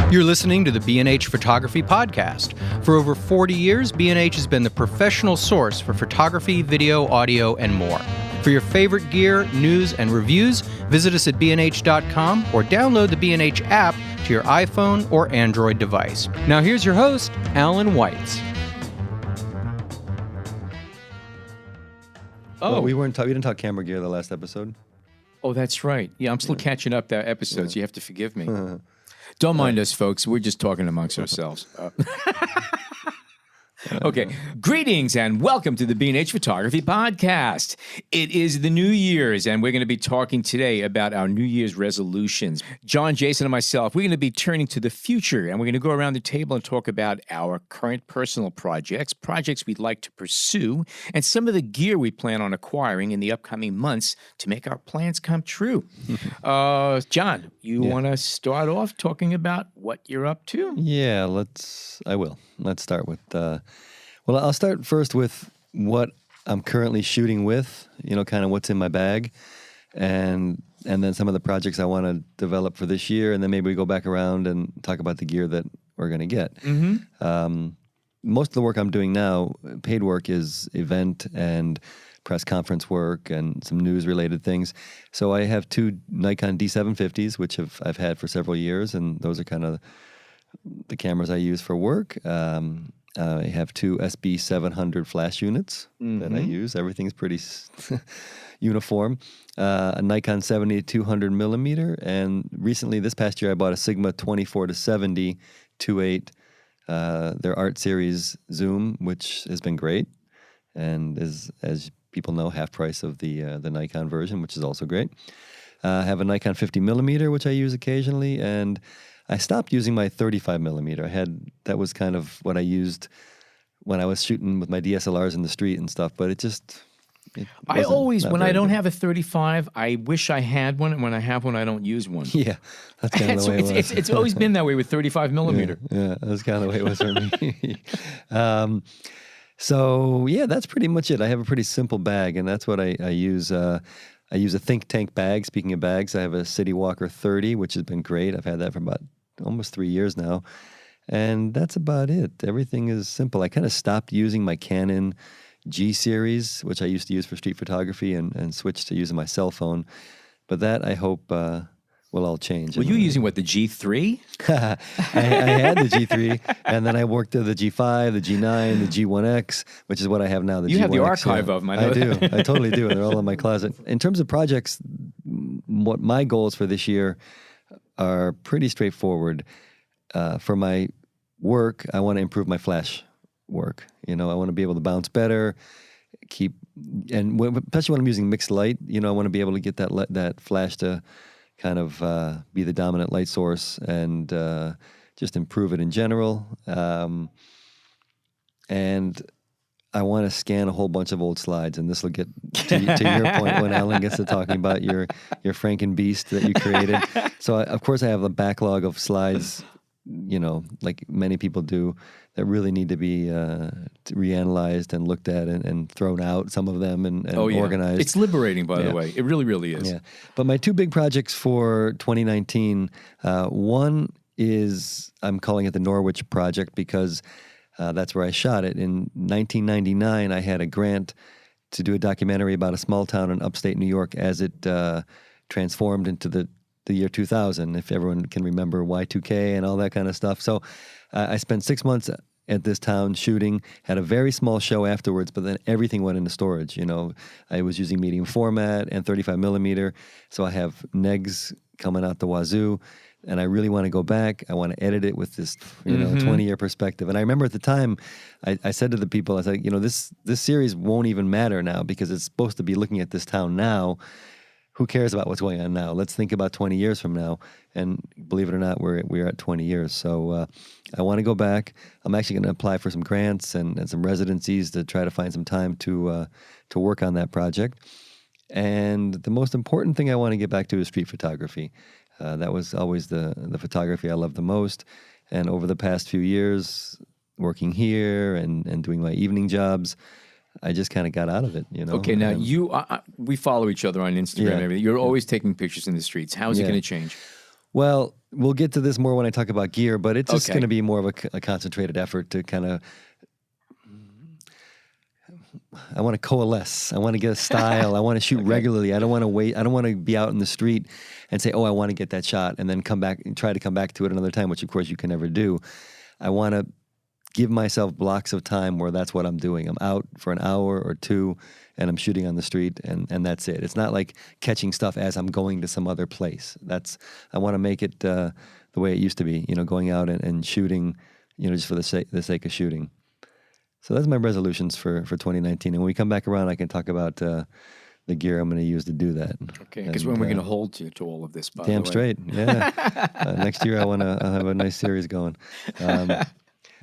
You're listening to the B&H Photography Podcast. For over 40 years, B&H has been the professional source for photography, video, audio, and more. For your favorite gear, news, and reviews, visit us at bnh.com or download the B&H app to your iPhone or Android device. Now here's your host, Allan Weitz. Well, we didn't talk camera gear the last episode. Oh, that's right. Yeah, I'm still catching up to episodes. You have to forgive me. Don't mind us, folks. We're just talking amongst ourselves. Okay. Greetings and welcome to the B&H Photography Podcast. It is the New Year's, and we're going to be talking today about our New Year's resolutions. John, Jason, and myself, we're going to be turning to the future, and we're going to go around the table and talk about our current personal projects we'd like to pursue, and some of the gear we plan on acquiring in the upcoming months to make our plans come true. John, you want to start off talking about what you're up to? Yeah, I will. Let's start with, I'll start first with what I'm currently shooting with, kind of what's in my bag, and then some of the projects I want to develop for this year, and then maybe we go back around and talk about the gear that we're going to get. Mm-hmm. Most of the work I'm doing now, paid work, is event and press conference work and some news-related things. So I have two Nikon D750s, which I've had for several years, and those are kind of the cameras I use for work. I have two SB700 flash units that I use. Everything's pretty uniform. A Nikon 70-200 millimeter, and recently this past year I bought a Sigma 24-70 2.8. Their Art Series zoom, which has been great, and is, as people know, half price of the Nikon version, which is also great. I have a Nikon 50 millimeter, which I use occasionally, and I stopped using my 35 millimeter. That was kind of what I used when I was shooting with my DSLRs in the street and stuff, but I always, when I don't have a 35, I wish I had one, and when I have one, I don't use one. Yeah, that's kind of the way it was. It's always been that way with 35 millimeter. Yeah, that's kind of the way it was for me. So, yeah, that's pretty much it. I have a pretty simple bag, and that's what I use. I use a Think Tank bag. Speaking of bags, I have a City Walker 30, which has been great. I've had that for about almost 3 years now. And that's about it. Everything is simple. I kind of stopped using my Canon G series, which I used to use for street photography, and switched to using my cell phone. But that, I hope, will all change. Were you using, what, the G3? I had the G3, and then I worked to the G5, the G9, the G1X, which is what I have now, the G1X. You have the archive of them, I do. I totally do. They're all in my closet. In terms of projects, what my goals for this year are pretty straightforward. For my work, I want to improve my flash work. I want to be able to bounce better, especially when I'm using mixed light, I want to be able to get that flash to kind of be the dominant light source and just improve it in general. And I want to scan a whole bunch of old slides, and this will get to your point when Allan gets to talking about your Frankenbeast that you created. So, of course, I have a backlog of slides, like many people do, that really need to be reanalyzed and looked at and thrown out, some of them, and organized. It's liberating, by the way. It really, really is. Yeah. But my two big projects for 2019, one is, I'm calling it the Norwich Project because that's where I shot it. In 1999, I had a grant to do a documentary about a small town in upstate New York as it transformed into the year 2000, if everyone can remember Y2K and all that kind of stuff. So I spent 6 months at this town shooting, had a very small show afterwards, but then everything went into storage. I was using medium format and 35 millimeter, so I have negs coming out the wazoo, and I really want to go back. I want to edit it with this 20-year perspective. And I remember at the time, I said to the people, I was like, this series won't even matter now because it's supposed to be looking at this town now. Who cares about what's going on now? Let's think about 20 years from now. And believe it or not, we're at 20 years. So I want to go back. I'm actually going to apply for some grants and some residencies to try to find some time to work on that project. And the most important thing I want to get back to is street photography. That was always the photography I loved the most. And over the past few years, working here and doing my evening jobs, I just kind of got out of it, Okay, now we follow each other on Instagram and everything. You're always taking pictures in the streets. How is it going to change? Well, we'll get to this more when I talk about gear, but it's just Okay. going to be more of a concentrated effort to kind of. I want to coalesce. I want to get a style. I want to shoot regularly. I don't want to wait. I don't want to be out in the street and say, "Oh, I want to get that shot," and then come back and try to come back to it another time, which of course you can never do. I want to give myself blocks of time where that's what I'm doing. I'm out for an hour or two, and I'm shooting on the street, and that's it. It's not like catching stuff as I'm going to some other place. I want to make it the way it used to be. Going out and shooting, just for the sake of shooting. So that's my resolutions for 2019. And when we come back around, I can talk about the gear I'm going to use to do that. Okay, because when we're going to hold you to all of this, by the way. Damn straight, yeah. Next year, I'll have a nice series going.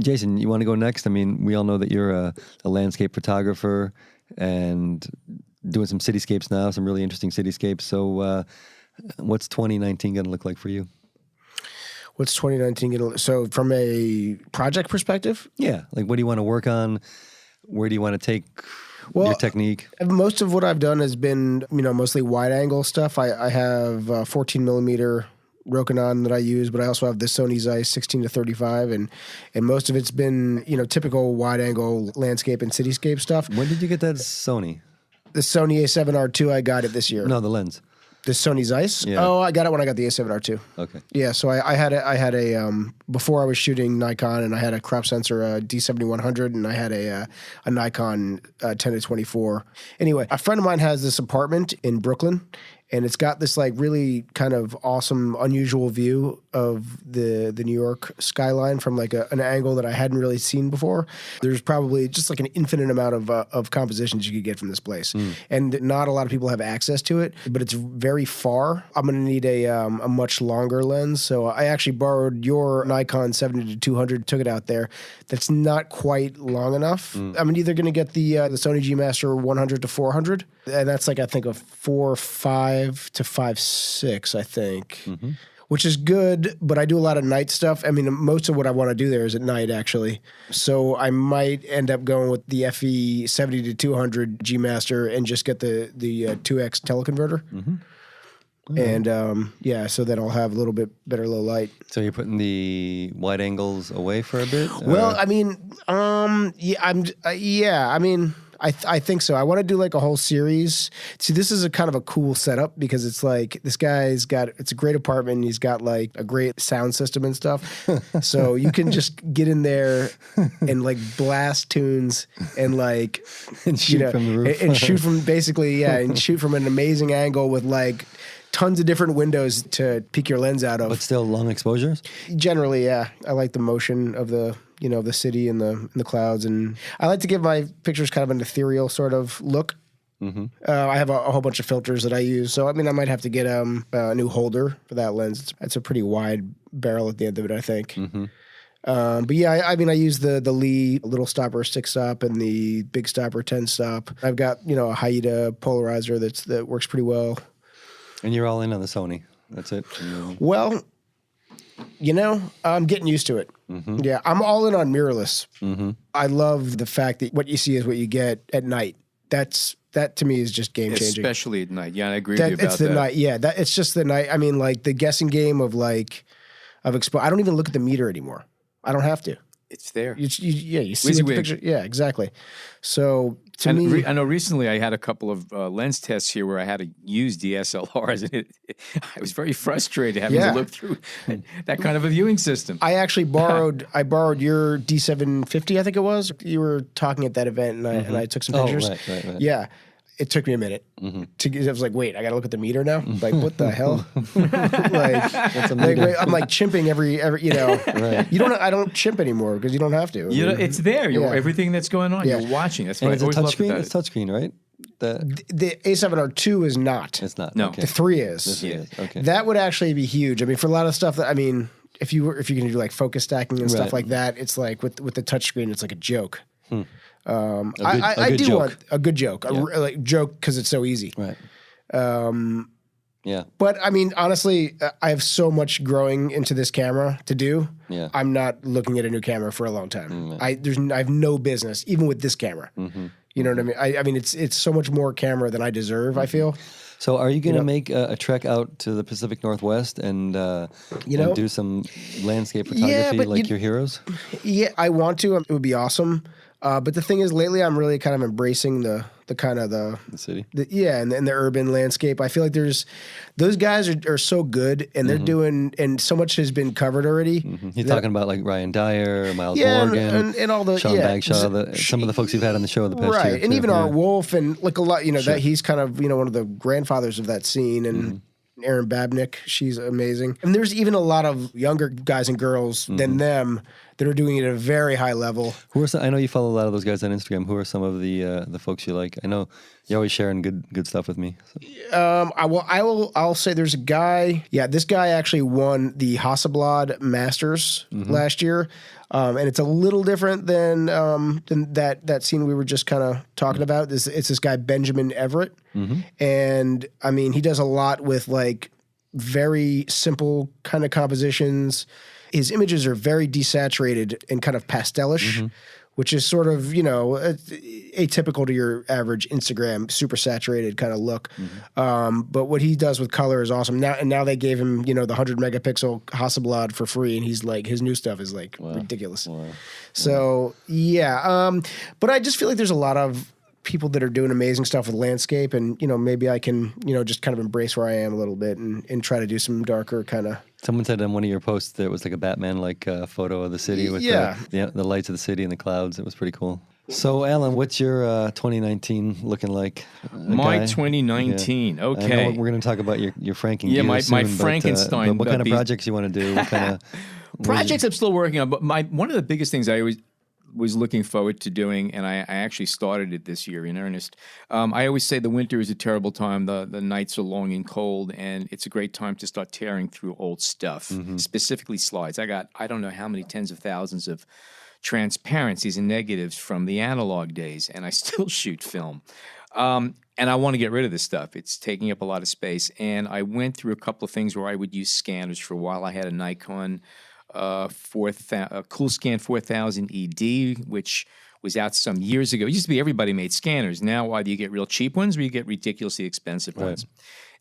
Jason, you want to go next? I mean, we all know that you're a landscape photographer and doing some cityscapes now, some really interesting cityscapes. So what's 2019 going to look like for you? What's 2019 going to look? So from a project perspective? Yeah. Like, what do you want to work on? Where do you want to take your technique? Most of what I've done has been, mostly wide angle stuff. I have 14 millimeter Rokinon that I use, but I also have the Sony Zeiss 16 to 35, and most of it's been, typical wide angle landscape and cityscape stuff. When did you get that Sony? The Sony A7R II, I got it this year. No, the lens. The Sony Zeiss? Yeah. Oh, I got it when I got the A7R II. Okay. Yeah, so I had a before I was shooting Nikon, and I had a crop sensor, a D7100, and I had a Nikon 10 to 24. Anyway, a friend of mine has this apartment in Brooklyn, and it's got this like really kind of awesome, unusual view of the New York skyline from like an angle that I hadn't really seen before. There's probably just like an infinite amount of compositions you could get from this place, and not a lot of people have access to it. But it's very far. I'm going to need a much longer lens, so I actually borrowed your Nikon 70 to 200, took it out there. That's not quite long enough. I'm either going to get the Sony G Master 100 to 400, and that's like I think a 4.5 to 5.6, I think, which is good. But I do a lot of night stuff. I mean, most of what I want to do there is at night, actually. So I might end up going with the FE 70 to 200 G Master and just get the 2X teleconverter. And so then I'll have a little bit better low light. So you're putting the wide angles away for a bit? Well, I mean, I think so. I want to do like a whole series. See, this is a kind of a cool setup because it's like this guy's it's a great apartment. And he's got like a great sound system and stuff. So you can just get in there and like blast tunes and like and shoot from the roof. and shoot from and shoot from an amazing angle with like tons of different windows to peek your lens out of. But still long exposures? Generally, yeah. I like the motion of the the city and the clouds, and I like to give my pictures kind of an ethereal sort of look. I have a whole bunch of filters that I use, so I mean I might have to get a new holder for that lens. It's a pretty wide barrel at the end of it, I think. But yeah, I mean I use the Lee little stopper 6 stop and the big stopper 10 stop. I've got a Haida polarizer that works pretty well. And you're all in on the Sony. That's it. Well, I'm getting used to it. Yeah, I'm all in on mirrorless. I love the fact that what you see is what you get at night. That to me is just game changing. Especially at night. Yeah, I agree with you about it's the that. night. Yeah, it's just the night. I mean, like the guessing game of expo. I don't even look at the meter anymore. I don't have to. It's there. You see the picture. Yeah, exactly. So to me, I know recently I had a couple of lens tests here where I had to use DSLRs, and I was very frustrated having to look through that kind of a viewing system. I actually borrowed your D750, I think it was. You were talking at that event, and I took some pictures. Right. Yeah. It took me a minute. I was like, wait, I got to look at the meter now? Like, what the hell? I'm like chimping every Right. I don't chimp anymore because you don't have to. It's there. Everything that's going on, you're watching. That's what I always loved about it. It's touchscreen, right? The A7R II is not. It's not. No. Okay. The 3 is. This is. Okay. That would actually be huge. I mean, for a lot of stuff that, I mean, if you can do like focus stacking and stuff like that, it's like with the touchscreen, it's like a joke. I do want a good joke, like joke because it's so easy. Right. Yeah. But I mean, honestly, I have so much growing into this camera to do. Yeah. I'm not looking at a new camera for a long time. I have no business, even with this camera. You know what I mean? I mean, it's so much more camera than I deserve, I feel. So are you going to make a trek out to the Pacific Northwest and do some landscape photography like your heroes? Yeah, I want to. It would be awesome. But the thing is, lately I'm really kind of embracing the kind of the city. And the urban landscape. I feel like those guys are so good, and they're doing, and so much has been covered already. You're talking about like Ryan Dyer, Miles Yeah, Morgan, and all the Sean Bagshaw, some of the folks you've had on the show in the past year. Right, and too. even Art Wolf, and like a lot, that he's kind of one of the grandfathers of that scene, and Erin Babnick, she's amazing. And there's even a lot of younger guys and girls than them that are doing it at a very high level. I know you follow a lot of those guys on Instagram. Who are some of the folks you like? I know you're always sharing good stuff with me. So. I'll say there's a guy. Yeah, this guy actually won the Hasselblad Masters last year, and it's a little different than that scene we were just kind of talking about. It's this guy Benjamin Everett, and I mean he does a lot with like very simple kind of compositions. His images are very desaturated and kind of pastelish, which is sort of, atypical to your average Instagram, super saturated kind of look. But what he does with color is awesome. Now they gave him, the 100 megapixel Hasselblad for free, and he's like, his new stuff is like ridiculous. Wow. So, yeah. But I just feel like there's a lot of people that are doing amazing stuff with landscape, and maybe I can just kind of embrace where I am a little bit and try to do some darker kind of. Someone said on one of your posts there was like a Batman like photo of the city with the lights of the city and the clouds. It was pretty cool. So Allan, what's your 2019 looking like? My 2019, okay. I know we're going to talk about your Franken. Yeah, my soon, Frankenstein. But what kind of projects you want to do? What kind of projects I'm still working on? But one of the biggest things I always was looking forward to doing, and I actually started it this year in earnest. I always say the winter is a terrible time. The nights are long and cold, and it's a great time to start tearing through old stuff, specifically slides. I don't know how many tens of thousands of transparencies and negatives from the analog days, and I still shoot film. And I want to get rid of this stuff. It's taking up a lot of space, and I went through a couple of things where I would use scanners. For a while, I had a Nikon Coolscan 4000 ED, which was out some years ago. It used to be everybody made scanners. Now either you get real cheap ones or you get ridiculously expensive ones.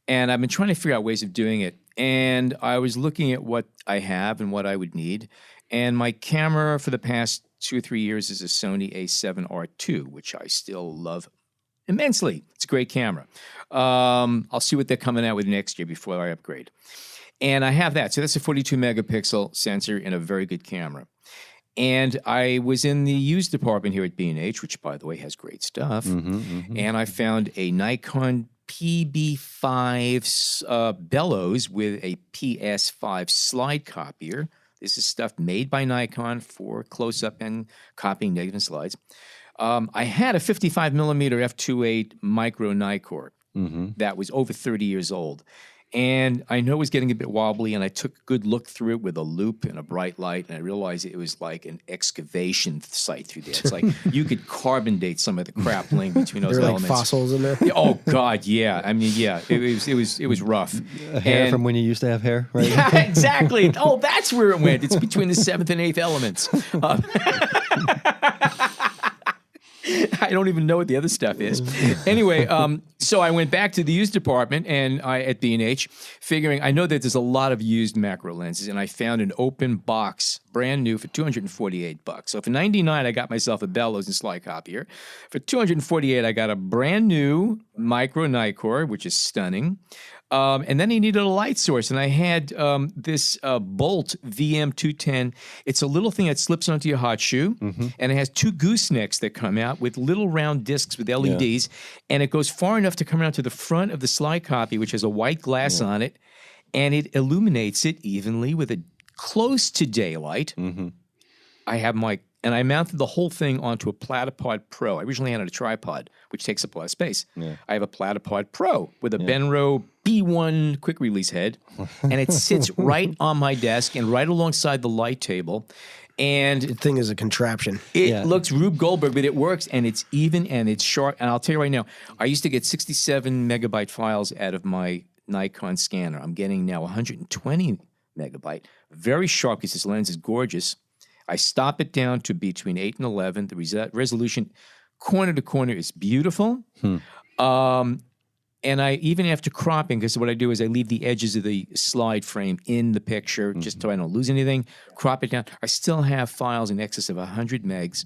And I've been trying to figure out ways of doing it. And I was looking at what I have and what I would need. And my camera for the past 2 or 3 years is a Sony A7R II, which I still love immensely. It's a great camera. I'll see what they're coming out with next year before I upgrade. And I have that. So that's a 42 megapixel sensor and a very good camera. And I was in the used department here at B&H, which, by the way, has great stuff. And I found a Nikon PB5 bellows with a PS5 slide copier. This is stuff made by Nikon for close-up and copying negative slides. I had a 55 millimeter f2.8 micro Nikkor that was over 30 years old. And I know it was getting a bit wobbly, and I took a good look through it with a loop and a bright light, and I realized it was like an excavation site through there. It's like you could carbon date some of the crap laying between those elements. There were like fossils in there? Oh, God, yeah. I mean, yeah, it was rough. Hair from when you used to have hair, right? Yeah, exactly. Oh, that's where it went. It's between the 7th and 8th elements. I don't even know what the other stuff is. Anyway, so I went back to the used department and at B&H, figuring I know that there's a lot of used macro lenses, and I found an open box, brand new, for $248. So for $99, I got myself a bellows and slide copier. For $248, I got a brand new micro Nikkor, which is stunning. And then he needed a light source, and I had this Bolt VM210. It's a little thing that slips onto your hot shoe, and it has 2 goosenecks that come out with little round discs with LEDs, and it goes far enough to come around to the front of the slide copy, which has a white glass on it, and it illuminates it evenly with a close to daylight. I have and I mounted the whole thing onto a Platypod Pro. I originally had a tripod, which takes up a lot of space. I have a Platypod Pro with a Benro B1 quick release head, and it sits right on my desk and right alongside the light table. And the thing is a contraption. It looks Rube Goldberg, but it works, and it's even, and it's sharp. And I'll tell you right now, I used to get 67 megabyte files out of my Nikon scanner. I'm getting now 120 megabyte. Very sharp because this lens is gorgeous. I stop it down to between 8 and 11. The resolution corner to corner is beautiful. And I, even after cropping, because what I do is I leave the edges of the slide frame in the picture just so I don't lose anything, crop it down. I still have files in excess of 100 megs.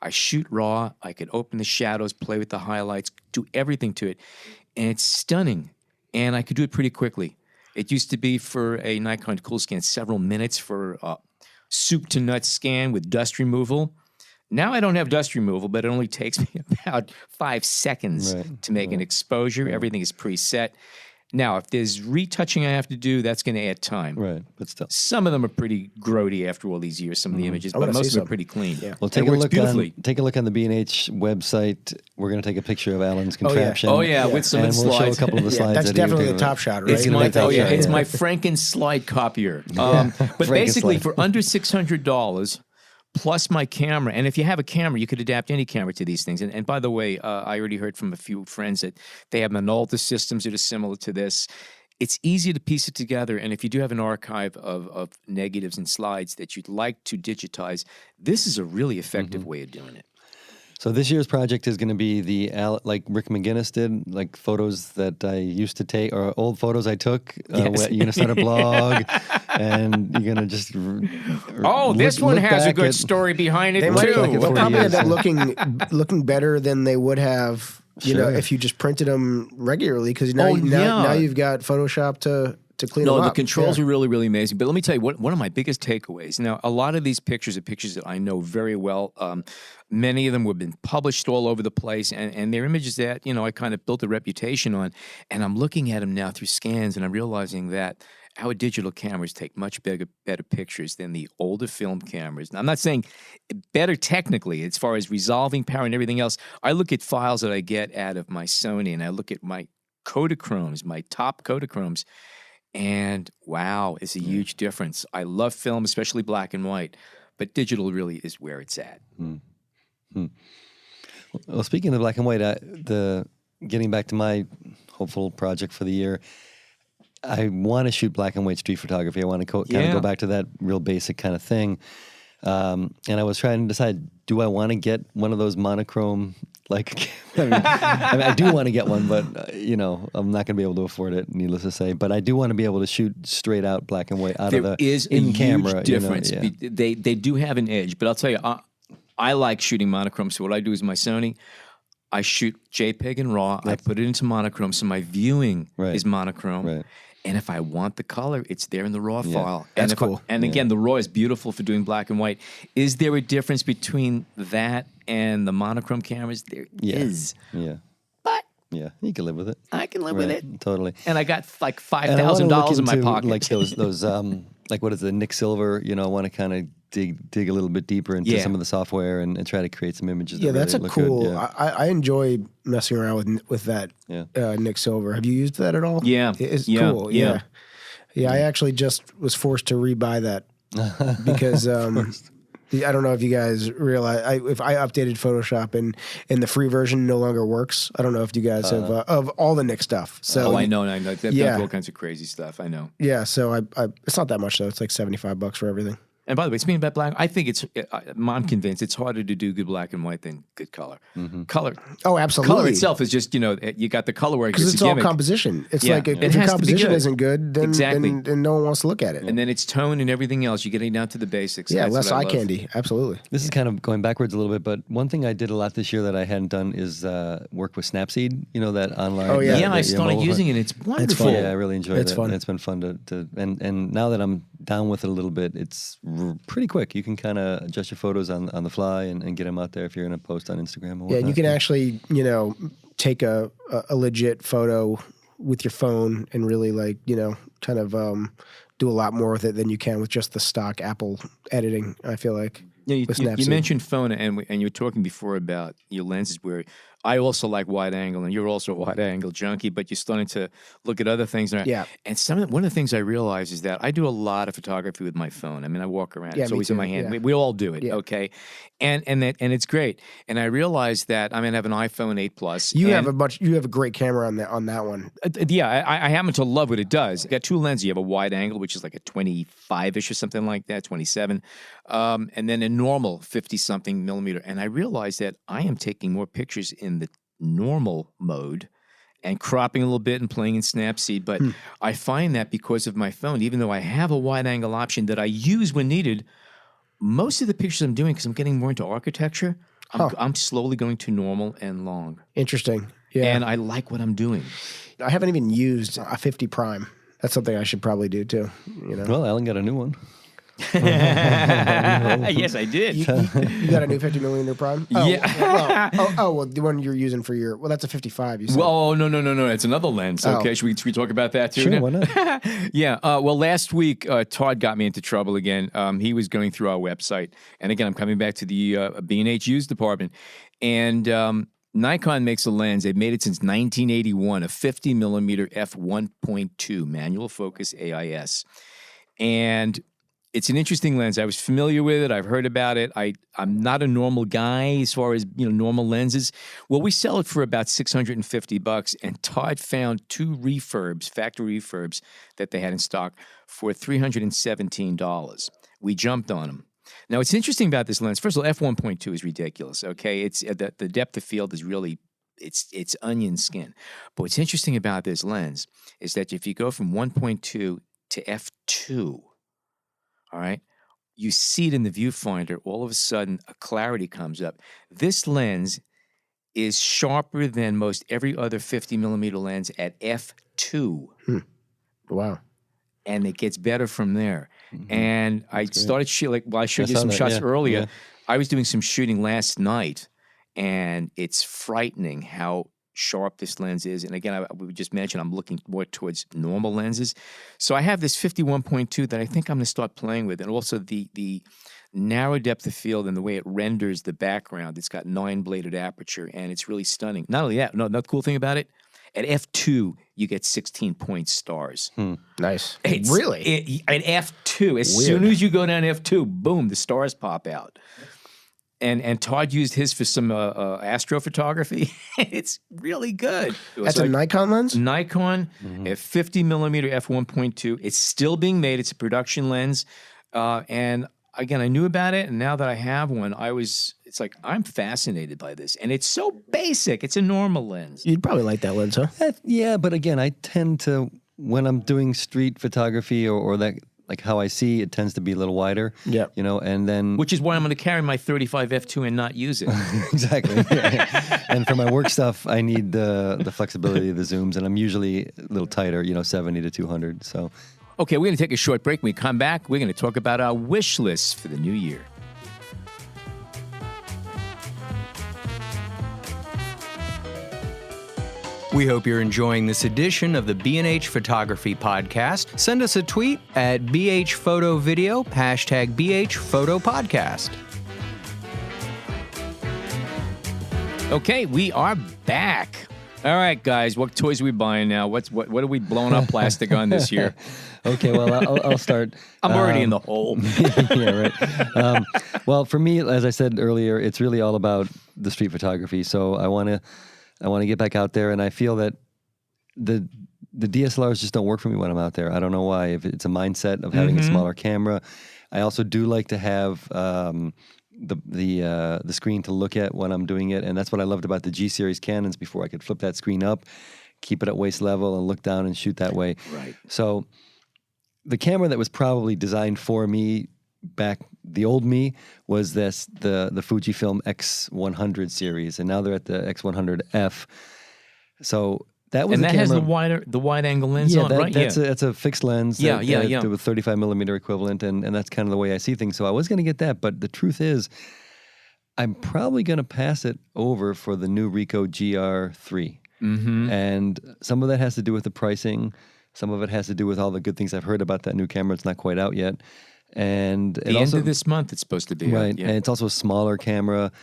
I shoot raw. I could open the shadows, play with the highlights, do everything to it. And it's stunning. And I could do it pretty quickly. It used to be for a Nikon Cool Scan several minutes for a soup to nuts scan with dust removal. Now I don't have dust removal, but it only takes me about 5 seconds to make an exposure. Everything is preset. Now, if there's retouching I have to do, that's going to add time. Right, but still. Some of them are pretty grody after all these years, some of the images, but most of them are pretty clean. Yeah. Well, take a look on the B&H website. We're going to take a picture of Allan's contraption. Oh, yeah, with some and we'll show a couple of the slides. That's definitely the top shot, right? It's my Franken slide copier. But basically, for under $600, plus my camera. And if you have a camera, you could adapt any camera to these things. And by the way, I already heard from a few friends that they have Minolta systems that are similar to this. It's easy to piece it together. And if you do have an archive of negatives and slides that you'd like to digitize, this is a really effective way of doing it. So this year's project is going to be like Rick McGinnis did, like photos that I used to take, or old photos I took. You're going to start a blog, and you're going to just this one has a good story behind it, too. They'll probably end up looking better than they would have, you know, if you just printed them regularly, because now you've got Photoshop to clean them up. No, the controls are really, really amazing. But let me tell you, one of my biggest takeaways. Now, a lot of these pictures are pictures that I know very well. Many of them have been published all over the place, and they're images that, you know, I kind of built a reputation on. And I'm looking at them now through scans, and I'm realizing that our digital cameras take much better pictures than the older film cameras. Now, I'm not saying better technically as far as resolving power and everything else. I look at files that I get out of my Sony, and I look at my Kodachromes, my top Kodachromes, and wow, it's a huge difference. I love film, especially black and white, but digital really is where it's at. Well, speaking of black and white, getting back to my hopeful project for the year, I want to shoot black and white street photography. I want to kind of go back to that real basic kind of thing. And I was trying to decide, do I want to get one of those monochrome, I do want to get one, but, you know, I'm not going to be able to afford it, needless to say. But I do want to be able to shoot straight out black and white out of the in-camera. There is a huge difference. You know, They do have an edge, but I'll tell you, I like shooting monochrome. So what I do is my Sony, I shoot JPEG and RAW. I put it into monochrome, so my viewing is monochrome. Right. And if I want the color, it's there in the RAW file. That's cool. Again, the RAW is beautiful for doing black and white. Is there a difference between that and the monochrome cameras? There is. Yeah. But yeah, you can live with it. I can live with it. Totally. And I got like $5,000 in my pocket. Like those like what is the Nick Silver? You know, I want to kind of dig a little bit deeper into some of the software and try to create some images. Yeah, that that's really a cool. Good. Yeah. I enjoy messing around with that. Nick Silver. Have you used that at all? Yeah, it's cool. Yeah. I actually just was forced to rebuy that because I don't know if you guys realize if I updated Photoshop and the free version no longer works. I don't know if you guys have of all the Nick stuff. So I know. They've done all kinds of crazy stuff. I know. Yeah, so I it's not that much though. It's like $75 for everything. And by the way, speaking about black, I think I'm convinced it's harder to do good black and white than good color. Color. Oh, absolutely. Color itself is just, you know, you got the color work. Because it's all composition. It's like if your composition isn't good, then no one wants to look at it. And then it's tone and everything else. You're getting down to the basics. Yeah, less eye candy. Absolutely. This is kind of going backwards a little bit, but one thing I did a lot this year that I hadn't done is work with Snapseed, you know, that online. Oh, yeah. Yeah, I started using it. It's wonderful. It's fun. Yeah, I really enjoyed it. It's fun. It's been fun to and now that I'm down with it a little bit, it's pretty quick. You can kind of adjust your photos on the fly and get them out there if you're going to post on Instagram or whatnot. Yeah, and you can actually, you know, take a legit photo with your phone and really kind of do a lot more with it than you can with just the stock Apple editing, I feel like. Yeah, you mentioned phone, and you were talking before about your lenses where I also like wide angle, and you're also a wide angle junkie, but you're starting to look at other things. Yeah. And one of the things I realize is that I do a lot of photography with my phone. I mean, I walk around; Yeah, it's me always in too. my hand. Yeah. We all do it, Yeah. okay? And it's great. And I realized that I have an iPhone 8 Plus. You have a great camera on that one. Yeah, I happen to love what it does. You got two lenses. You have a wide angle, which is like a 25-ish or something like that, 27, and then a normal 50-something millimeter. And I realized that I am taking more pictures in the normal mode and cropping a little bit and playing in Snapseed. But I find that because of my phone, even though I have a wide angle option that I use when needed, most of the pictures I'm doing, because I'm getting more into architecture, I'm slowly going to normal and long. Interesting. Yeah. And I like what I'm doing. I haven't even used a 50 prime. That's something I should probably do too. You know. Well, Allan got a new one. Yes, I did. You got a new 50 millimeter prime? Yeah. Well, the one you're using for your, that's a 55. You said. Well, no. It's another lens. Okay, should we talk about that too? Sure, now? why not? Yeah. Well, last week, Todd got me into trouble again. He was going through our website. And again, I'm coming back to the B&H used department. And Nikon makes a lens. They've made it since 1981, a 50 millimeter f1.2 manual focus AIS. And it's an interesting lens. I was familiar with it. I've heard about it. I'm not a normal guy as far as normal lenses. Well, we sell it for about $650, and Todd found two refurbs, factory refurbs, that they had in stock for $317. We jumped on them. Now, what's interesting about this lens, first of all, f1.2 is ridiculous. Okay, it's the depth of field is really it's onion skin. But what's interesting about this lens is that if you go from 1.2 to f2. All right. You see it in the viewfinder. All of a sudden, a clarity comes up. This lens is sharper than most every other 50 millimeter lens at f2. Wow. And it gets better from there. Mm-hmm. And I started shooting, I showed you some shots earlier. Yeah. I was doing some shooting last night, and it's frightening how sharp this lens is. And again, we just mentioned I'm looking more towards normal lenses. So I have this 51.2 that I think I'm going to start playing with. And also the narrow depth of field and the way it renders the background. It's got 9-bladed aperture, and it's really stunning. Not only that, another cool thing about it, at f2, you get 16-point stars. Nice. Really? At f2, as soon as you go down f2, boom, the stars pop out. And Todd used his for some astrophotography. It's really good. That's a Nikon lens? Nikon, a 50 millimeter f1.2. It's still being made. It's a production lens. And again, I knew about it. And now that I have one, it's like, I'm fascinated by this. And it's so basic. It's a normal lens. You'd probably like that lens, huh? Yeah, but again, I tend to, when I'm doing street photography or that, like how I see, it tends to be a little wider. Yeah. And then... Which is why I'm going to carry my 35 f2 and not use it. Exactly. Yeah. And for my work stuff, I need the flexibility of the zooms, and I'm usually a little tighter, 70 to 200, so... Okay, we're going to take a short break. When we come back, we're going to talk about our wish list for the new year. We hope you're enjoying this edition of the B&H Photography Podcast. Send us a tweet at BHPhotoVideo, hashtag BHPhotoPodcast. Okay, we are back. All right, guys, what toys are we buying now? What are we blowing up plastic on this year? Okay, well, I'll start. I'm already in the hole. Yeah, right. Well, for me, as I said earlier, it's really all about the street photography. So I want to get back out there, and I feel that the DSLRs just don't work for me when I'm out there. I don't know why. If it's a mindset of having a smaller camera. I also do like to have the screen to look at when I'm doing it, and that's what I loved about the G series Canons before. I could flip that screen up, keep it at waist level, and look down and shoot that way. Right. So the camera that was probably designed for me back, the old me, was the Fujifilm X100 series, and now they're at the X100F. So that was, and that camera, has the wide angle lens on, right? That's a fixed lens. Yeah. With 35 millimeter equivalent, and that's kind of the way I see things. So I was going to get that, but the truth is, I'm probably going to pass it over for the new Ricoh GR3. And some of that has to do with the pricing. Some of it has to do with all the good things I've heard about that new camera. It's not quite out yet. And the end of this month, it's supposed to be right. out, yeah. And it's also a smaller camera.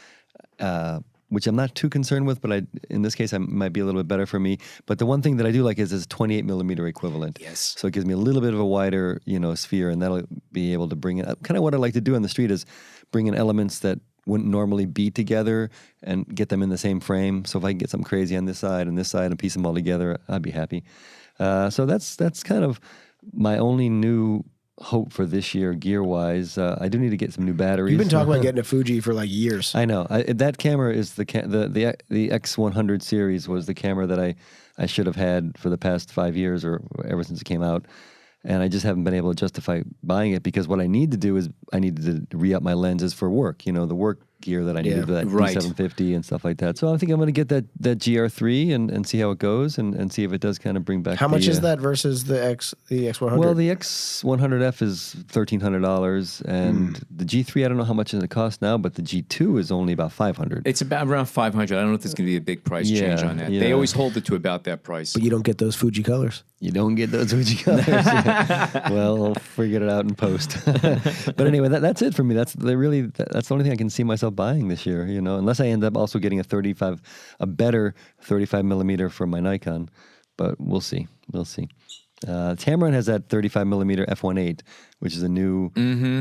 which I'm not too concerned with, but in this case, I might be a little bit better for me. But the one thing that I do like is this 28 millimeter equivalent. Yes. So it gives me a little bit of a wider, sphere, and that'll be able to bring it. Kind of what I like to do on the street is bring in elements that wouldn't normally be together and get them in the same frame. So if I can get something crazy on this side and piece them all together, I'd be happy. So that's kind of my only new hope for this year gear-wise. I do need to get some new batteries. You've been talking about getting a Fuji for like years. I know. That camera is the X100 series was the camera that I should have had for the past 5 years or ever since it came out. And I just haven't been able to justify buying it because what I need to do is I need to re-up my lenses for work, the work gear that I needed, that D750 and stuff like that. So I think I'm going to get that GR3 and see how it goes and see if it does kind of bring back. How much is that versus the X100? Well, the X100F is $1,300 and the G3, I don't know how much it costs now, but the G2 is only about $500. It's about around $500. I don't know if there's going to be a big price change on that. They always hold it to about that price. But you don't get those Fuji colors. You don't get those Fuji colors. Well, I'll figure it out in post. But anyway, that's it for me. That's the only thing I can see myself buying this year, unless I end up also getting a better 35 millimeter from my Nikon. But we'll see. Tamron has that 35 millimeter f1.8, which is a new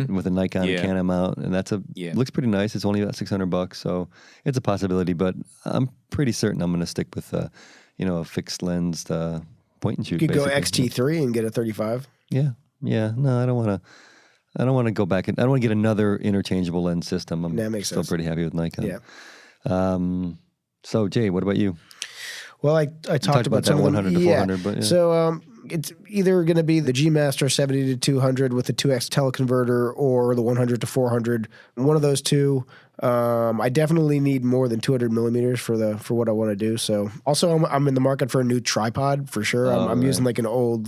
with a Nikon and Canon mount, and looks pretty nice. It's only about $600, so it's a possibility. But I'm pretty certain I'm going to stick with a fixed lensed point and shoot. You could go XT3 and get a 35. Yeah. No, I don't want to go back. I don't want to get another interchangeable lens system. I'm makes still sense. pretty happy with Nikon. Yeah. So Jay, what about you? Well, I talked about that 100 to 400, but yeah. So it's either going to be the G Master 70 to 200 with the 2x teleconverter or the 100 to 400. One of those two. I definitely need more than 200 millimeters for what I want to do. So also I'm in the market for a new tripod for sure. I'm using like an old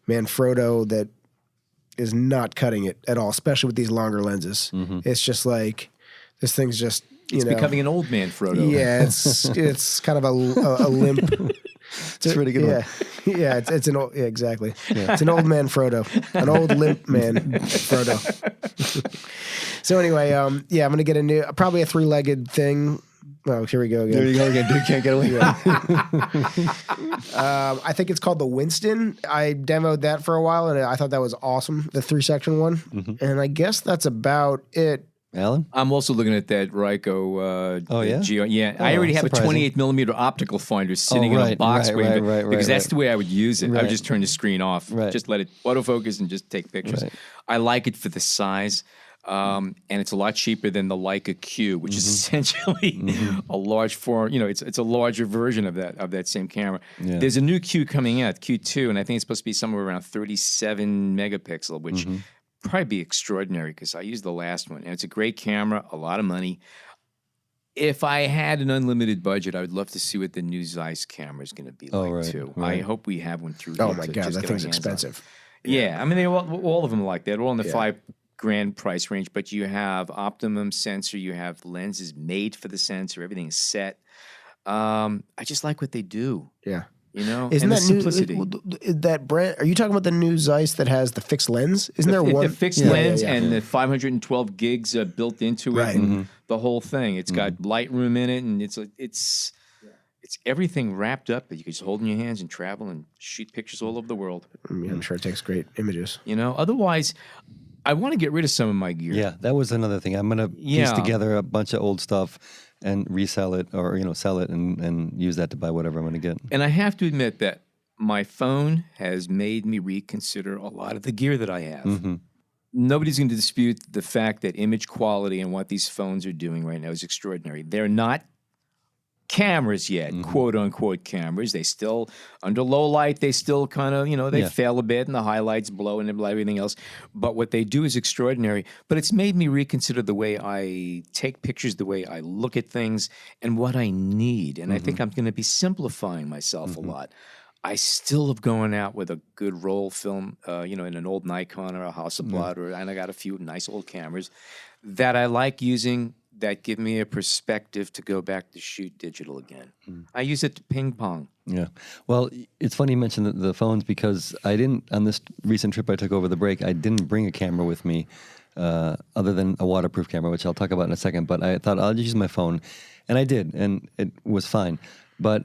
Manfrotto that is not cutting it at all, especially with these longer lenses. It's just like this thing's just it's becoming an old Manfrotto. Yeah, it's kind of a limp. It's a pretty good one. Yeah, it's an old, exactly. Yeah. It's an old Manfrotto, an old limp man Frodo. So anyway, I'm going to get probably a 3-legged thing. Oh, here we go again. There you go again. Dude can't get away. Yeah. I think it's called the Winston. I demoed that for a while, and I thought that was awesome, the 3-section one. And I guess that's about it. Allan? I'm also looking at that Ryko. I already have a 28 millimeter optical finder sitting in a box because that's the way I would use it. I would just turn the screen off, just let it autofocus and just take pictures. I like it for the size. And it's a lot cheaper than the Leica Q, which is essentially a large form. It's a larger version of that same camera. Yeah. There's a new Q coming out, Q2, and I think it's supposed to be somewhere around 37 megapixel, which probably be extraordinary because I used the last one, and it's a great camera, a lot of money. If I had an unlimited budget, I would love to see what the new Zeiss camera is going to be like too. I hope we have one through. Oh my god, that thing's expensive. Yeah, I mean all of them are like that. They're all in the $5,000 price range, but you have optimum sensor, you have lenses made for the sensor, everything's set. I just like what they do. Yeah. Isn't that simplicity? That brand? Are you talking about the new Zeiss that has the fixed lens? Isn't there one? The fixed lens and the 512 gigs built into it, and the whole thing. It's got Lightroom in it, and it's everything wrapped up that you can just hold in your hands and travel and shoot pictures all over the world. I'm sure it takes great images. Otherwise, I want to get rid of some of my gear. Yeah, that was another thing. I'm going to piece together a bunch of old stuff and resell it or, sell it and use that to buy whatever I'm going to get. And I have to admit that my phone has made me reconsider a lot of the gear that I have. Nobody's going to dispute the fact that image quality and what these phones are doing right now is extraordinary. They're not cameras yet, quote unquote cameras. They still, under low light, they still kind of, they fail a bit and the highlights blow and everything else. But what they do is extraordinary. But it's made me reconsider the way I take pictures, the way I look at things, and what I need. And I think I'm going to be simplifying myself a lot. I still love going out with a good roll film, in an old Nikon or a Hasselblad, and I got a few nice old cameras that I like using that give me a perspective to go back to shoot digital again. I use it to ping pong. Yeah. Well, it's funny you mentioned the phones because I didn't, on this recent trip I took over the break, I didn't bring a camera with me other than a waterproof camera, which I'll talk about in a second. But I thought I'll just use my phone, and I did, and it was fine. But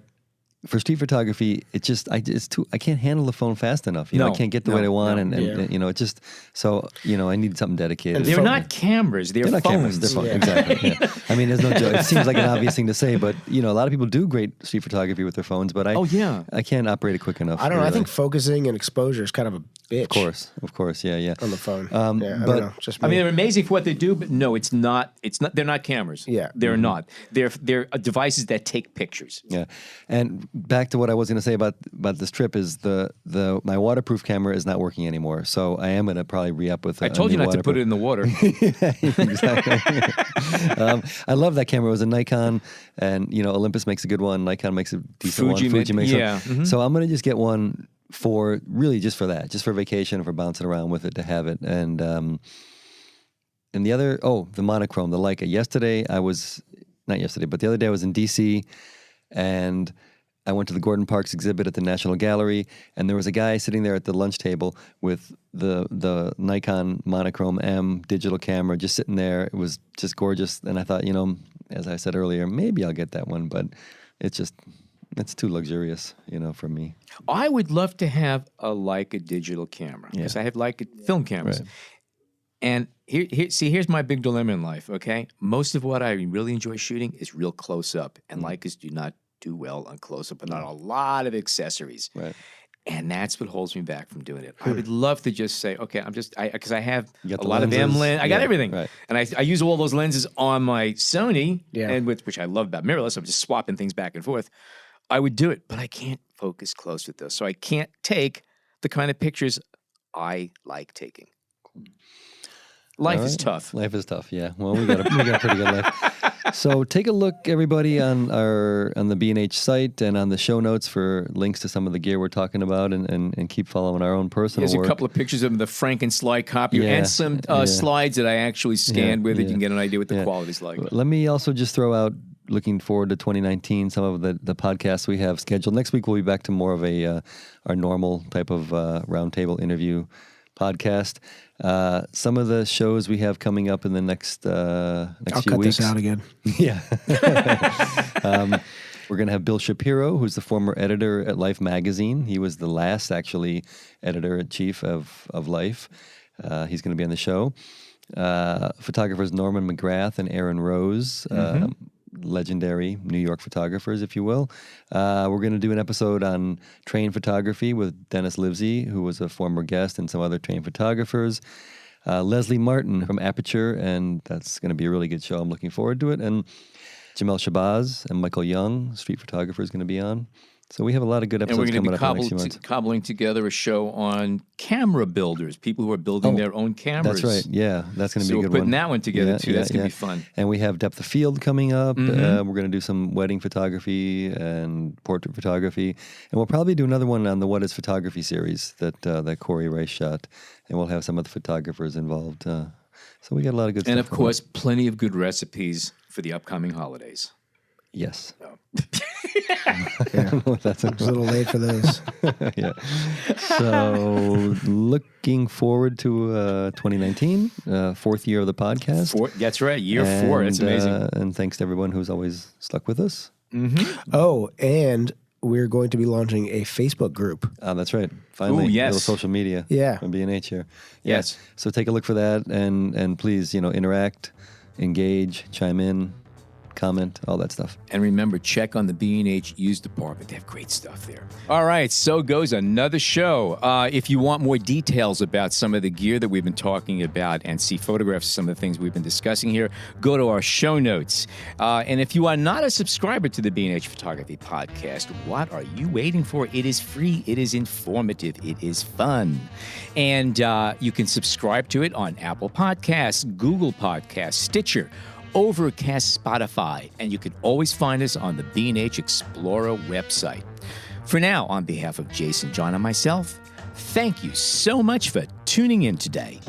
for street photography, I can't handle the phone fast enough. I can't get the way I want, and it just, so, I need something dedicated. And they're not cameras, they're not phones. Cameras, they're phones, exactly. Yeah. I mean, there's no joke. It seems like an obvious thing to say, but, a lot of people do great street photography with their phones, but I can't operate it quick enough. I don't know. I think focusing and exposure is kind of a bitch. Of course, yeah. On the phone. I don't know. Just me. they're amazing for what they do, but no, it's not. They're not cameras. Yeah. They're not. They're devices that take pictures. Yeah. And back to what I was going to say about this trip is my waterproof camera is not working anymore. So I am going to probably re-up with I told you not to put it in the water. Exactly. I love that camera. It was a Nikon, and Olympus makes a good one. Nikon makes a decent one. Fuji makes one. Mm-hmm. So I'm going to just get one just for that, just for vacation, for bouncing around with it, to have it. And the other, the monochrome, the Leica. But the other day I was in DC, and I went to the Gordon Parks exhibit at the National Gallery, and there was a guy sitting there at the lunch table with the Nikon monochrome M digital camera, just sitting there. It was just gorgeous, and I thought, as I said earlier, maybe I'll get that one, but it's too luxurious, for me. I would love to have a Leica digital camera, because I have Leica film cameras. Right. And here's my big dilemma in life, okay? Most of what I really enjoy shooting is real close up, and Leicas do not do well on close up, and not a lot of accessories. Right. And that's what holds me back from doing it. I would love to just say, okay, because I have a lot lenses. of M lens. I got everything. Right. And I use all those lenses on my Sony, Yeah. which I love about mirrorless. I'm just swapping things back and forth. I would do it, but I can't focus close with those. So I can't take the kind of pictures I like taking. Life is tough. Life is tough, yeah. Well, we got a pretty good life. So take a look, everybody, on the B&H site and on the show notes for links to some of the gear we're talking about, and keep following our own personal There's work. a couple of pictures of the Franken-Slide copier and some slides that I actually scanned with it. You can get an idea what the quality's like. Let me also just throw out, looking forward to 2019, some of the podcasts we have scheduled. Next week, we'll be back to more of our normal type of roundtable interview podcast. Some of the shows we have coming up in the next few weeks. I'll cut this out again. Yeah. We're going to have Bill Shapiro, who's the former editor at Life magazine. He was the last, actually, editor-in-chief of Life. He's going to be on the show. Photographers Norman McGrath and Aaron Rose, legendary New York photographers, if you will. We're going to do an episode on train photography with Dennis Livesey, who was a former guest, and some other train photographers. Leslie Martin from Aperture, and that's going to be a really good show. I'm looking forward to it. And Jamel Shabazz and Michael Young, street photographer, is going to be on. So we have a lot of good episodes coming up in the next few months. And we're going to be cobbling together a show on camera builders, people who are building their own cameras. That's right. Yeah, that's going to be a good one. So we're putting that one together, too. That's going to be fun. And we have Depth of Field coming up. We're going to do some wedding photography and portrait photography. And we'll probably do another one on the What is Photography series that Corey Rice shot. And we'll have some of the photographers involved. So we got a lot of good stuff. And, of course, plenty of good recipes for the upcoming holidays. Yes. Yeah. That's It was a little late for those. Yeah. So looking forward to 2019, fourth year of the podcast. That's right, year 4. That's amazing. And thanks to everyone who's always stuck with us. Oh, and we're going to be launching a Facebook group. That's right. Finally, Ooh, yes. little social media. Yeah. From B&H here. Yes. So take a look for that, and please, interact, engage, chime in, comment, all that stuff. And remember, check on the B&H used department. They have great stuff there. All right, so goes another show. If you want more details about some of the gear that we've been talking about and see photographs of some of the things we've been discussing here, go to our show notes. And if you are not a subscriber to the B&H Photography Podcast, what are you waiting for? It is free. It is informative. It is fun. And you can subscribe to it on Apple Podcasts, Google Podcasts, Stitcher, Overcast, Spotify, and you can always find us on the B&H Explorer website. For now, on behalf of Jason, John, and myself, thank you so much for tuning in today.